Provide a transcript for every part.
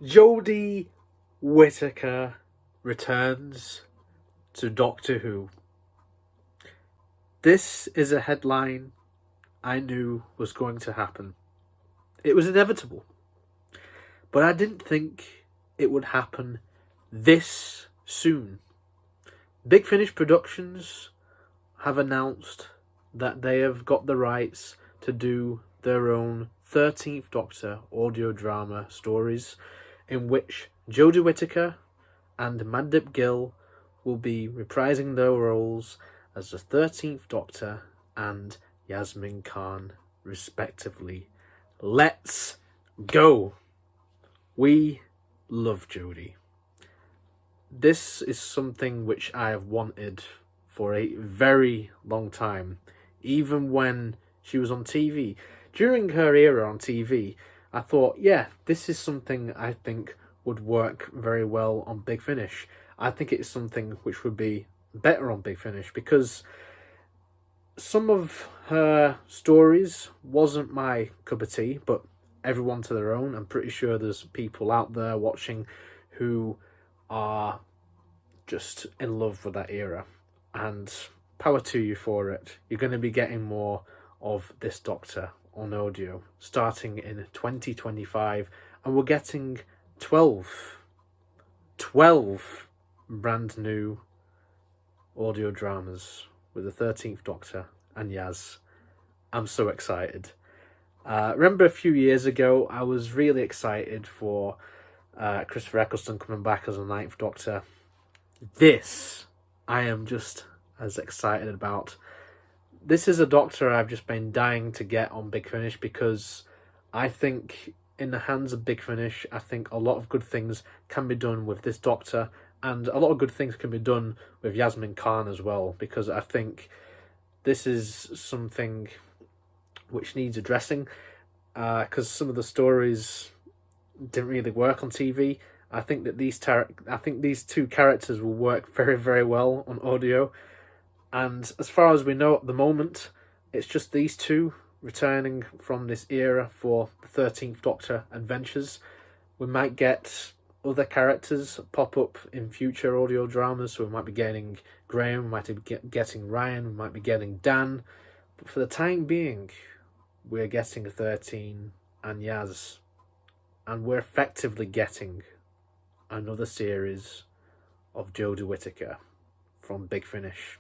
Jodie Whittaker returns to Doctor Who. This is a headline I knew was going to happen. It was inevitable. But I didn't think it would happen this soon. Big Finish Productions have announced that they have got the rights to do their own 13th Doctor audio drama stories, in which Jodie Whittaker and Mandip Gill will be reprising their roles as the 13th Doctor and Yasmin Khan, respectively. Let's go! We love Jodie. This is something which I have wanted for a very long time, even when she was on TV. During her era on TV, I thought, yeah, this is something I think would work very well on Big Finish. I think it's something which would be better on Big Finish, because some of her stories wasn't my cup of tea, but everyone to their own. I'm pretty sure there's people out there watching who are just in love with that era, and power to you for it. You're going to be getting more of this Doctor on audio starting in 2025, and we're getting 12 brand new audio dramas with the 13th Doctor and Yaz. I'm so excited. Remember a few years ago, I was really excited for Christopher Eccleston coming back as the 9th Doctor. This, I am just as excited about. This is a Doctor I've just been dying to get on Big Finish, because I think in the hands of Big Finish, I think a lot of good things can be done with this Doctor, and a lot of good things can be done with Yasmin Khan as well, because I think this is something which needs addressing, because some of the stories didn't really work on TV. I think that these two characters will work very, very well on audio. And as far as we know at the moment, it's just these two returning from this era for the 13th Doctor adventures. We might get other characters pop up in future audio dramas. So we might be getting Graham, we might be getting Ryan, we might be getting Dan. But for the time being, we're getting 13 and Yaz. And we're effectively getting another series of Jodie Whittaker from Big Finish.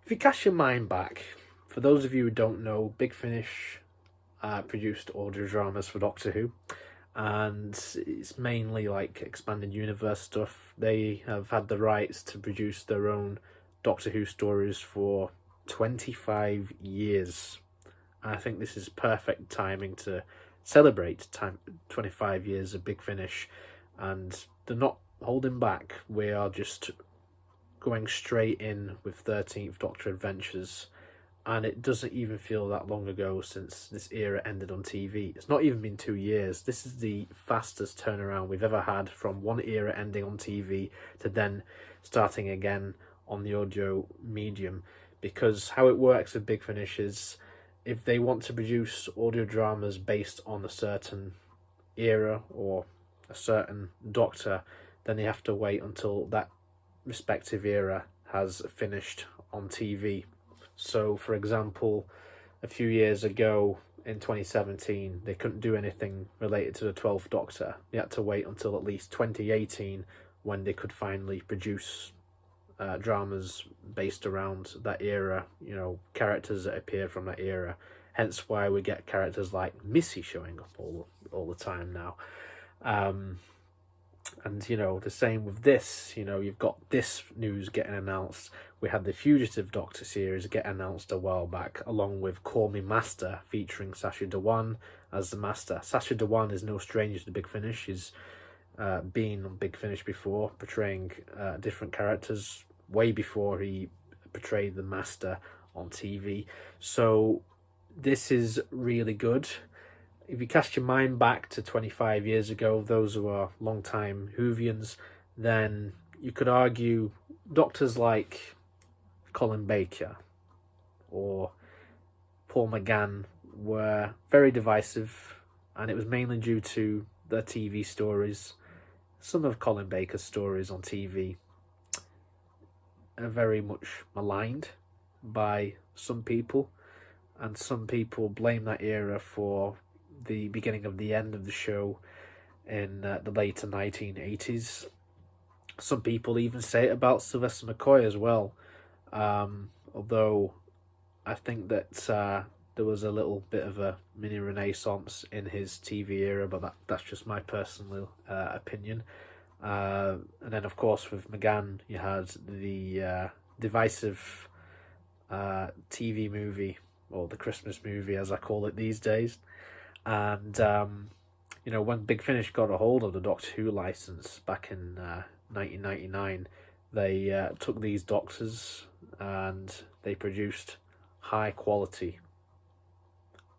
If you cast your mind back, for those of you who don't know, Big Finish produced audio dramas for Doctor Who, and it's mainly like expanded universe stuff. They have had the rights to produce their own Doctor Who stories for 25 years. I think this is perfect timing to celebrate 25 years of Big Finish, and they're not holding back. We are just going straight in with 13th Doctor adventures, and it doesn't even feel that long ago since this era ended on TV. It's not even been 2 years. This is the fastest turnaround we've ever had from one era ending on TV to then starting again on the audio medium, because how it works with Big Finish is, if they want to produce audio dramas based on a certain era or a certain Doctor, then they have to wait until that respective era has finished on TV. So, for example, a few years ago in 2017, they couldn't do anything related to the 12th Doctor. They had to wait until at least 2018 when they could finally produce dramas based around that era, you know, characters that appeared from that era. Hence why we get characters like Missy showing up all the time now. And, you know, the same with this. You know, you've got this news getting announced. We had the Fugitive Doctor series get announced a while back, along with Call Me Master, featuring Sacha Dhawan as the Master. Sacha Dhawan is no stranger to Big Finish. He's been on Big Finish before, portraying different characters, way before he portrayed the Master on TV. So this is really good. If you cast your mind back to 25 years ago, those who are long-time Whovians, then you could argue doctors like Colin Baker or Paul McGann were very divisive, and it was mainly due to their TV stories, some of Colin Baker's stories on TV are very much maligned by some people, and some people blame that era for the beginning of the end of the show in the later 1980s. Some people even say it about Sylvester McCoy as well, although I think that there was a little bit of a mini renaissance in his TV era, but that's just my personal opinion. And then, of course, with McGann, you had the divisive TV movie, or the Christmas movie as I call it these days. And, when Big Finish got a hold of the Doctor Who license back in 1999, they took these Doctors and they produced high quality.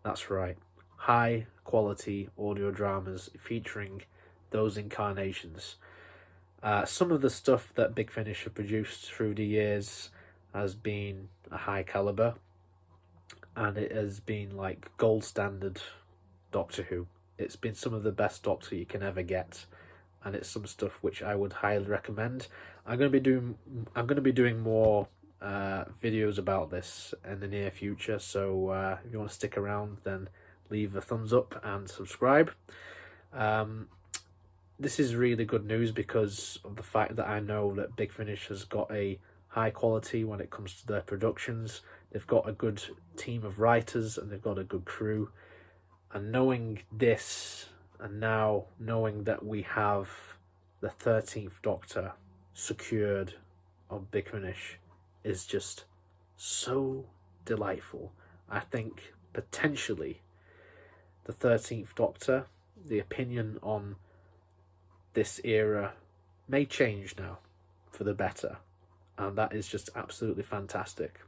That's right, high quality audio dramas featuring those incarnations. Some of the stuff that Big Finish have produced through the years has been a high caliber, and it has been like gold standard Doctor Who. It's been some of the best Doctor you can ever get, and it's some stuff which I would highly recommend. I'm going to be doing more videos about this in the near future, so if you want to stick around, then leave a thumbs up and subscribe. This is really good news because of the fact that I know that Big Finish has got a high quality when it comes to their productions. They've got a good team of writers and they've got a good crew. And knowing this, and now knowing that we have the 13th Doctor secured on Big Finish, is just so delightful. I think potentially the 13th Doctor, the opinion on this era may change now for the better, and that is just absolutely fantastic.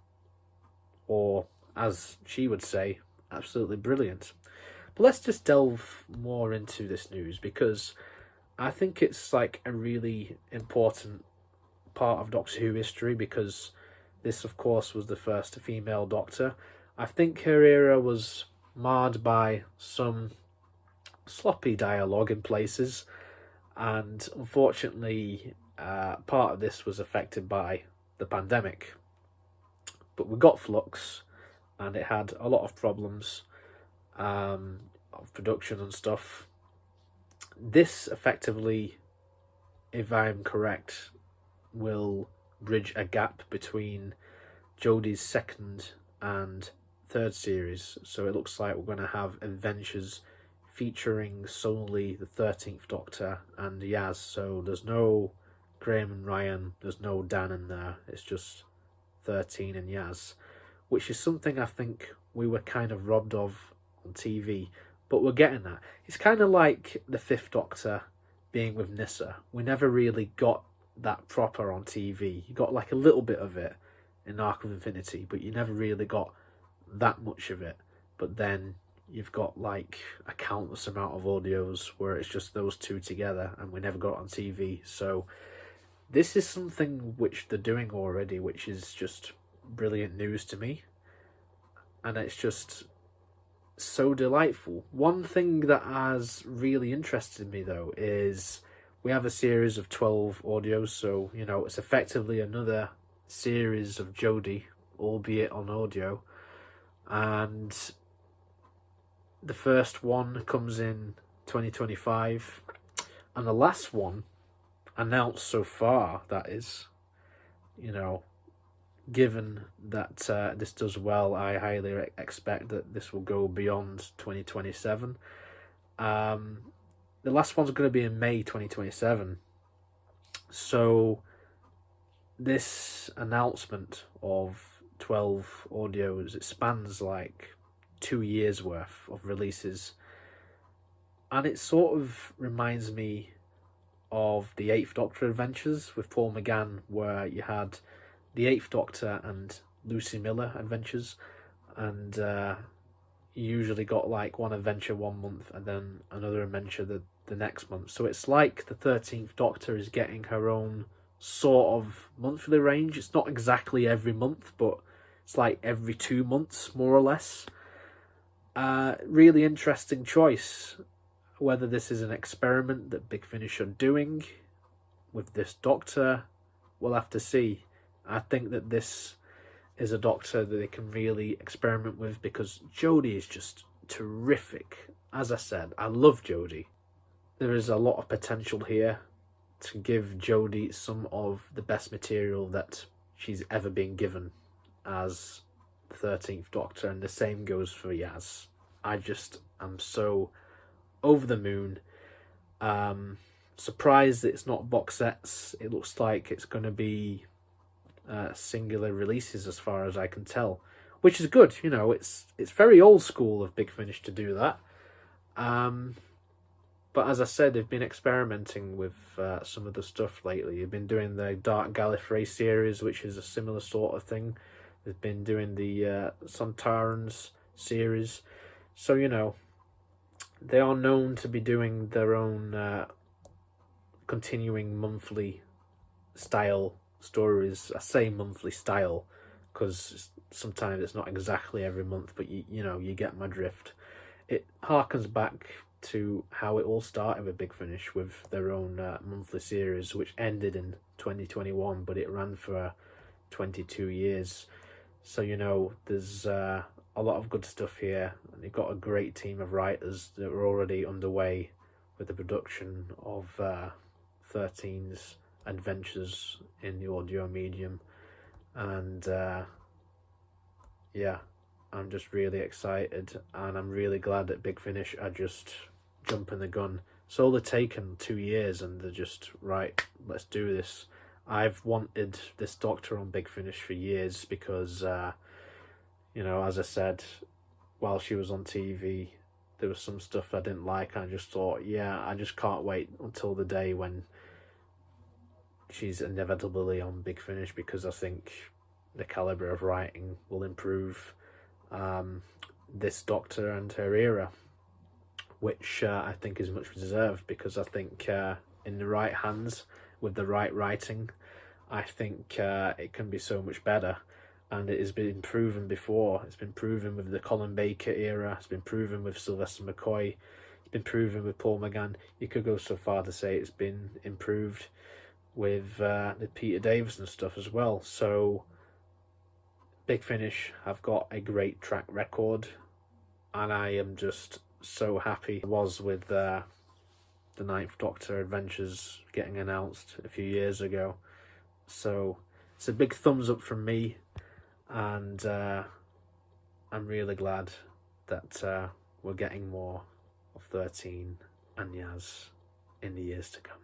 Or, as she would say, absolutely brilliant. But let's just delve more into this news, because I think it's like a really important part of Doctor Who history, because this, of course, was the first female Doctor. I think her era was marred by some sloppy dialogue in places, and unfortunately part of this was affected by the pandemic. But we got Flux, and it had a lot of problems of production and stuff. This effectively, if I'm correct, will bridge a gap between Jodie's second and third series. So it looks like we're going to have adventures featuring solely the 13th Doctor and Yaz. So there's no Graham and Ryan, there's no Dan in there. It's just 13 and Yaz, which is something I think we were kind of robbed of on TV, but we're getting that. It's kind of like the 5th Doctor being with Nyssa. We never really got that proper on TV. You got like a little bit of it in Arc of Infinity, but you never really got that much of it. But then you've got like a countless amount of audios where it's just those two together, and we never got it on TV. So this is something which they're doing already, which is just brilliant news to me, and it's just so delightful. One thing that has really interested me though is we have a series of 12 audios, so it's effectively another series of Jodie, albeit on audio, and the first one comes in 2025, and the last one announced so far, that is, given that this does well, I highly expect that this will go beyond 2027. The last one's going to be in May 2027. So this announcement of 12 audios, it spans like 2 years worth of releases, and it sort of reminds me of the 8th Doctor adventures with Paul McGann, where you had the 8th Doctor and Lucy Miller adventures, and you usually got like one adventure 1 month and then another adventure the next month. So it's like the 13th Doctor is getting her own sort of monthly range. It's not exactly every month, but it's like every 2 months, more or less. Really interesting choice. Whether this is an experiment that Big Finish are doing with this Doctor, we'll have to see. I think that this is a Doctor that they can really experiment with, because Jodie is just terrific. As I said, I love Jodie. There is a lot of potential here to give Jodie some of the best material that she's ever been given as the 13th Doctor, and the same goes for Yaz. I just am so over the moon. Surprised that it's not box sets. It looks like it's going to be singular releases as far as I can tell, which is good. You know, it's very old school of Big Finish to do that. But as I said, they've been experimenting with some of the stuff lately. They've been doing the Dark Gallifrey series, which is a similar sort of thing. They've been doing the Sontarans series. So, you know, they are known to be doing their own continuing monthly style stories. I say monthly style because sometimes it's not exactly every month, but you know, you get my drift. It harkens back to how it all started with Big Finish, with their own monthly series, which ended in 2021, but it ran for 22 years. So, you know, there's a lot of good stuff here, and they've got a great team of writers that are already underway with the production of 13's adventures in the audio medium. And yeah, I'm just really excited, and I'm really glad that Big Finish are just jumping the gun. It's only taken 2 years and they're just, right, let's do this. I've wanted this Doctor on Big Finish for years because, you know, as I said, while she was on TV, there was some stuff I didn't like, and I just thought, yeah, I just can't wait until the day when she's inevitably on Big Finish, because I think the calibre of writing will improve this Doctor and her era, which I think is much deserved, because I think in the right hands, with the right writing, I think it can be so much better. And it has been proven before. It's been proven with the Colin Baker era. It's been proven with Sylvester McCoy. It's been proven with Paul McGann. You could go so far to say it's been improved with the Peter Davison stuff as well. So Big Finish have got a great track record, and I am just so happy I was with the Ninth Doctor Adventures getting announced a few years ago. So it's a big thumbs up from me, and I'm really glad that we're getting more of 13 and Yaz in the years to come.